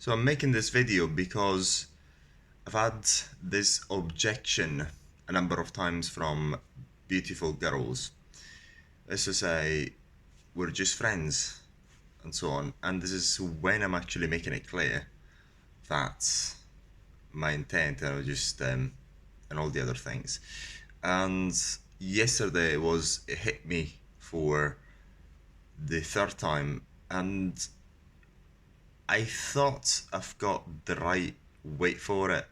So I'm making this video because I've had this objection a number of times from beautiful girls. Let's just say we're just friends and so on. And this is when I'm actually making it clear that's my intent and and all the other things. And yesterday it hit me for the third time, and I thought I've got the right weight for it.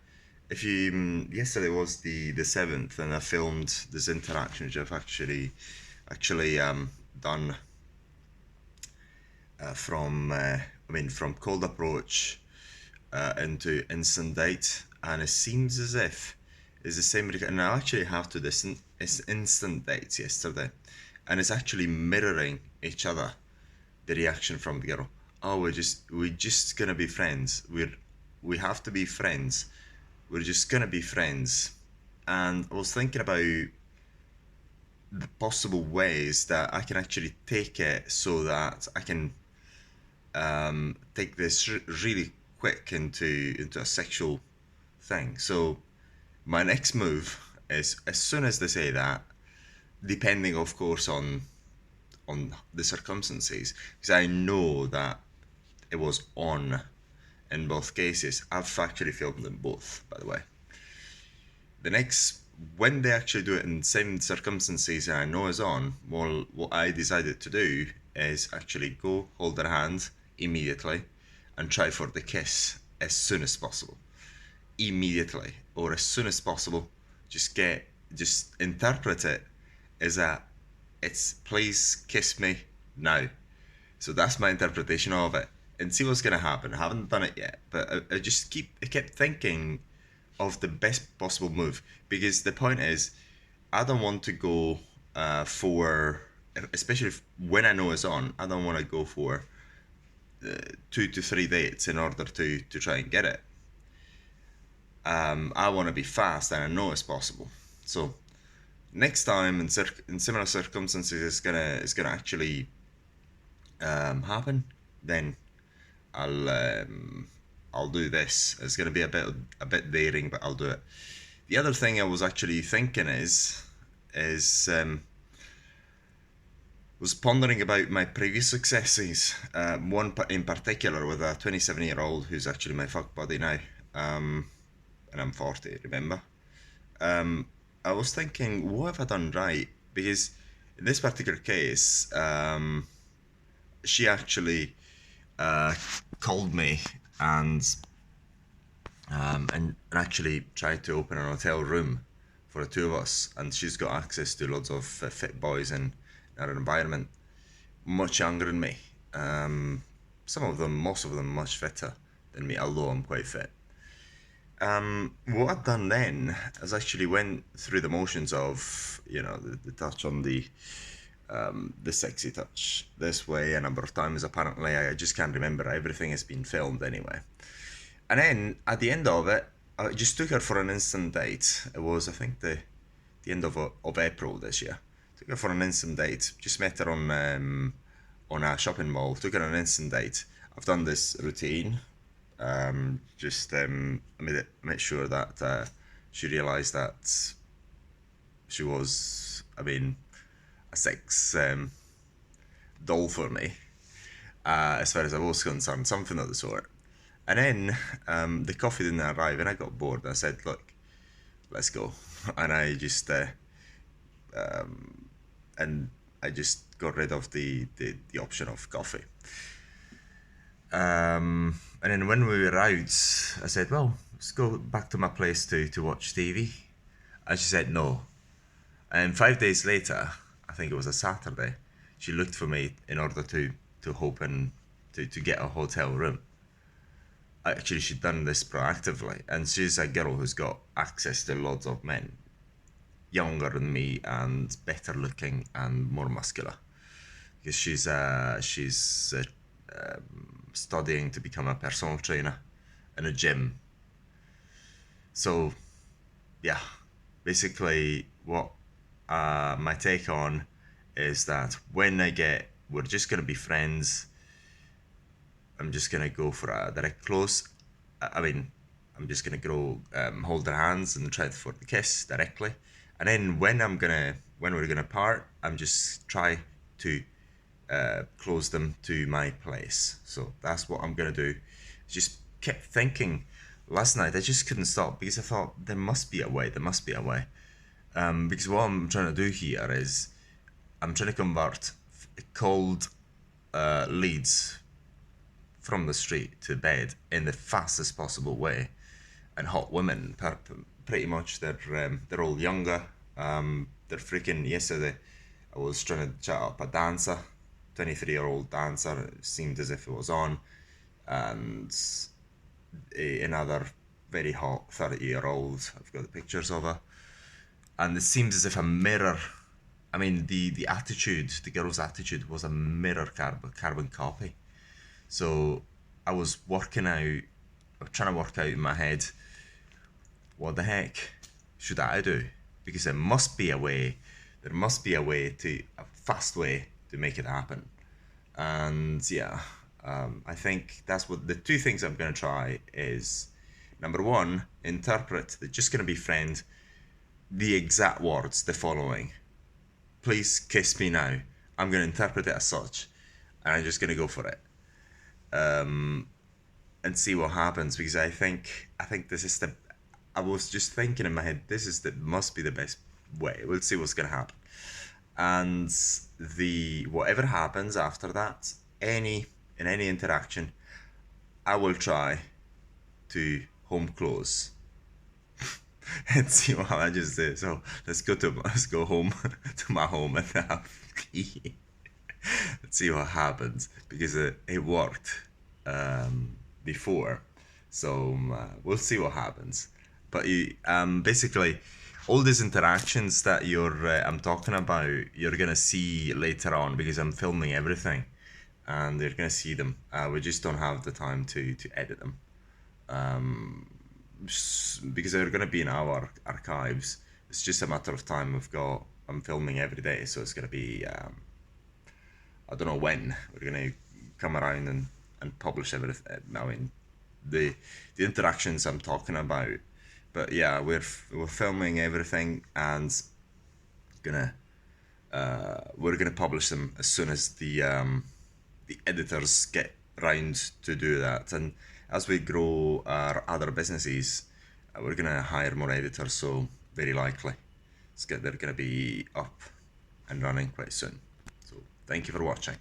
If you Yesterday was the seventh, and I filmed this interaction which I've actually done from cold approach into instant date, and it seems as if it's the same. And I actually have to this instant dates yesterday, and it's actually mirroring each other. The reaction from the girl, oh, we're just gonna be friends. We have to be friends. We're just gonna be friends. And I was thinking about the possible ways that I can actually take it so that I can take this really quick into a sexual thing. So my next move is, as soon as they say that, depending of course on the circumstances, because I know that it was on in both cases. I've actually filmed them both, by the way. The next, when they actually do it in the same circumstances and I know is on, well, what I decided to do is actually go hold their hand immediately and try for the kiss as soon as possible. Immediately, or as soon as possible. Just interpret it as it's please kiss me now. So that's my interpretation of it, and see what's gonna happen. I haven't done it yet, but I kept thinking of the best possible move, because the point is, I don't want to go for, especially when I know it's on. I don't want to go for 2 to 3 dates in order to try and get it. I want to be fast, and I know it's possible. So next time in similar circumstances, it's gonna actually happen. Then I'll do this. It's gonna be a bit daring, but I'll do it. The other thing I was actually thinking is was pondering about my previous successes. One in particular with a 27-year-old who's actually my fuck buddy now, and I'm 40. Remember, I was thinking, what have I done right? Because in this particular case, she actually called me and and actually tried to open an hotel room for the two of us, and she's got access to loads of fit boys in our environment, much younger than me. Most of them, much fitter than me, although I'm quite fit. What I've done then is actually went through the motions of, the touch on the sexy touch this way a number of times. Apparently, I just can't remember. Everything has been filmed anyway. And then at the end of it, I just took her for an instant date. It was, I think, the end of April this year. Took her for an instant date. Just met her on a shopping mall. Took her on an instant date. I've done this routine. Made sure that she realised that she was, a sex doll for me, as far as I was concerned, something of the sort. And then the coffee didn't arrive, and I got bored. I said, "Look, let's go." And I just got rid of the option of coffee. And then when we arrived, I said, "Well, let's go back to my place to watch TV." And she said no. And 5 days later, I think it was a Saturday, she looked for me in order to hope and to get a hotel room. Actually, she'd done this proactively, and she's a girl who's got access to lots of men, younger than me and better looking and more muscular, because she's studying to become a personal trainer in a gym. So, yeah, basically what my take on is that when we're just gonna be friends, I'm just gonna go for a direct close. I mean, I'm just gonna go hold their hands and try for the kiss directly, and then when we're gonna part, I'm just try to close them to my place. So that's what I'm gonna do. Just kept thinking last night. I just couldn't stop because I thought there must be a way. There must be a way. Because what I'm trying to do here is I'm trying to convert cold leads from the street to bed in the fastest possible way, and hot women, pretty much they're all younger. They're freaking. Yesterday, I was trying to chat up a dancer, 23-year-old dancer. It seemed as if it was on, and another very hot 30-year-old. I've got the pictures of her, and it seems as if a mirror. I mean, the attitude, the girl's attitude was a mirror carbon copy. So I was trying to work out in my head, what the heck should I do? Because there must be a way, a fast way to make it happen. And yeah, I think that's what the two things I'm going to try is, number one, interpret, they're just going to befriend the exact words, the following. Please kiss me now. I'm going to interpret it as such, and I'm just going to go for it. And see what happens, because I think this is the. I was just thinking in my head, must be the best way. We'll see what's gonna happen, and the whatever happens after that, in any interaction, I will try to home close and see what I just did. So let's go home to my home and have key. Let's see what happens, because it worked before, so we'll see what happens. But basically, all these interactions that I'm talking about, you're gonna see later on, because I'm filming everything, and you're gonna see them. We just don't have the time to edit them, because they're gonna be in our archives. It's just a matter of time. I'm filming every day, so it's gonna be. I don't know when we're gonna come around and publish everything. I mean, the interactions I'm talking about. But yeah, we're filming everything, and we're gonna publish them as soon as the editors get round to do that. And as we grow our other businesses, we're gonna hire more editors. So very likely, they're gonna be up and running quite soon. So thank you for watching.